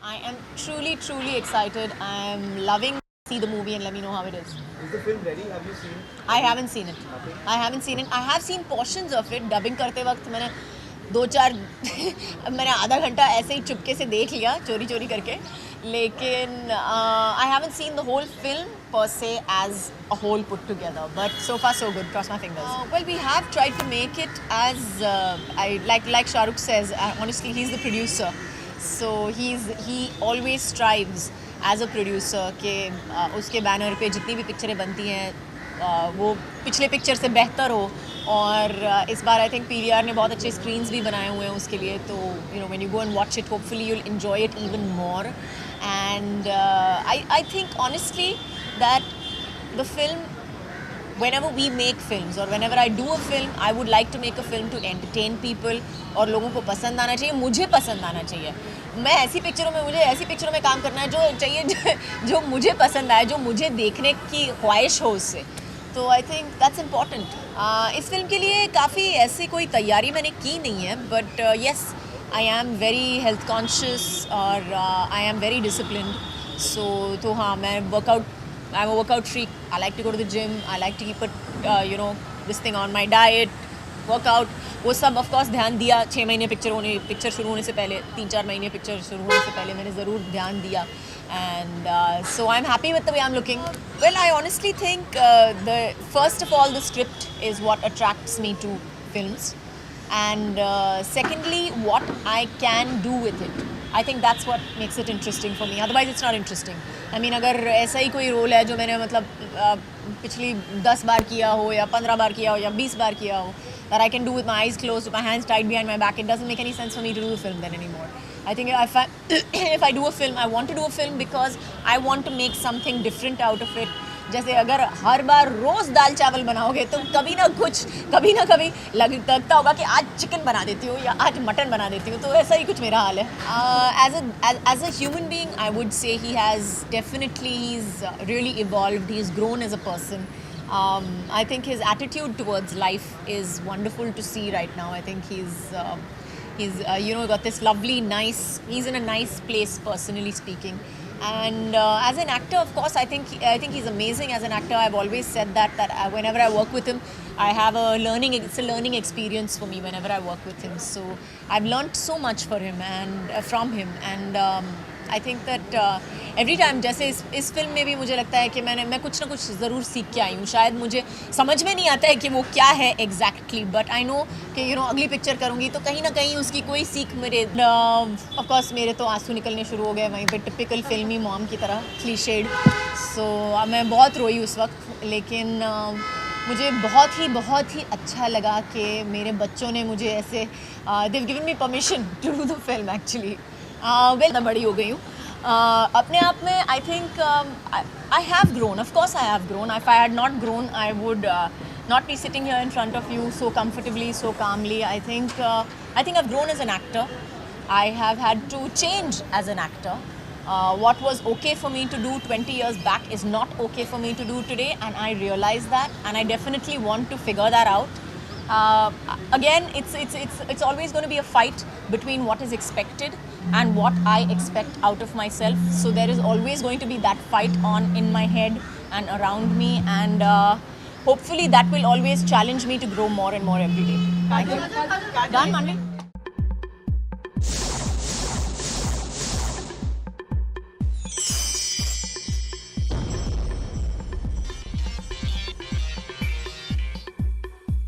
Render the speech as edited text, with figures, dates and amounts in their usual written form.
I am truly, truly excited. I am loving see the movie and let me know how it is. Is the film ready? Have you seen it? I haven't seen it. Nothing? I haven't seen it. I have seen portions of it. Dubbing करते वक्त मैंने दो चार मैंने आधा घंटा ऐसे ही चुपके से देख लिया चोरी चोरी करके लेकिन I haven't seen the whole film per se as a whole put together, but so far so good. Cross my fingers. Well, we have tried to make it as I like Shah Rukh says. Honestly, he's the producer, so he always strives as a producer कि उसके banner पे जितनी भी पिक्चरें बनती हैं वो पिछले पिक्चर से बेहतर हो और इस बार आई थिंक पीवीआर ने बहुत अच्छे स्क्रीन्स भी बनाए हुए हैं उसके लिए तो you know when you go and watch it hopefully you will enjoy it even more and I think honestly that the film whenever we make films or whenever I do a film, I would like to make a film to entertain people और लोगों को पसंद आना चाहिए, मुझे पसंद आना चाहिए. मैं ऐसी पिक्चरों में मुझे ऐसी पिक्चरों में काम करना है जो चाहिए जो मुझे पसंद आए, जो मुझे देखने की ख्वाहिश हो उससे. तो आई थिंक दैट्स इम्पॉर्टेंट. इस फिल्म के लिए काफ़ी ऐसी कोई तैयारी मैंने की नहीं है but yes I am very health conscious और आई एम वेरी डिसिप्लिन्ड. सो तो हाँ मैं workout I'm a workout freak. I like to go to the gym. I like to keep it, this thing on my diet, workout. वो सब of course ध्यान दिया 6 महीने picture शुरू होने से पहले 3-4 महीने पिक्चर शुरू होने से पहले मैंने ज़रूर ध्यान दिया. And so I'm happy with the way I'm looking. Well, I honestly think first of all the script is what attracts me to films. And secondly, what I can do with it. I think that's what makes it interesting for me. Otherwise, it's not interesting. I mean, अगर ऐसा ही कोई role है जो मैंने मतलब पिछली 10 बार किया हो या 15 बार किया हो या 20 बार किया हो that I can do with my eyes closed, with my hands tied behind my back, it doesn't make any sense for me to do the film then anymore. I think if I do a film, I want to do a film because I want to make something different out of it. जैसे अगर हर बार रोज़ दाल चावल बनाओगे तो कभी ना कभी लगता होगा कि आज चिकन बना देती हूँ या आज मटन बना देती हूँ. तो ऐसा ही कुछ मेरा हाल है. As a human being, I would say he's really evolved. He's grown as a person. I think his attitude towards life is wonderful to see right now. I think he's got this lovely, nice. He's in a nice place, personally speaking. And as an actor, of course, I think he's amazing as an actor. I've always said that whenever I work with him, I have it's a learning experience for me whenever I work with him. So I've learned so much for him and from him. And I think that every time, जैसे इस film में भी मुझे लगता है कि मैं कुछ ना कुछ ज़रूर सीख के आई हूँ. शायद मुझे समझ में नहीं आता है कि वो क्या है एग्जैक्टली बट आई नो कि अगली पिक्चर करूँगी तो कहीं ना कहीं उसकी कोई सीख मेरे ऑफ कोर्स मेरे तो आंसू निकलने शुरू हो गए वहीं पे टिपिकल फिल्मी मॉम की तरह क्लीशेड. सो मैं बहुत रोई उस वक्त लेकिन मुझे बहुत ही अच्छा लगा कि मेरे बच्चों ने मुझे ऐसे they've given me permission to do the film actually. मैं बड़ी हो गई हूँ अपने आप में. I think I have grown. Of course I have grown. If I had not grown, I would not be sitting here in front of you so comfortably, so calmly. I think I've grown as an actor. I have had to change as an actor. What was okay for me to do 20 years back is not okay for me to do today, and I realize that, and I definitely want to figure that out. Again, it's always going to be a fight between what is expected and what I expect out of myself. So there is always going to be that fight on in my head and around me, and hopefully that will always challenge me to grow more and more every day. Thank you. Done, Mandy?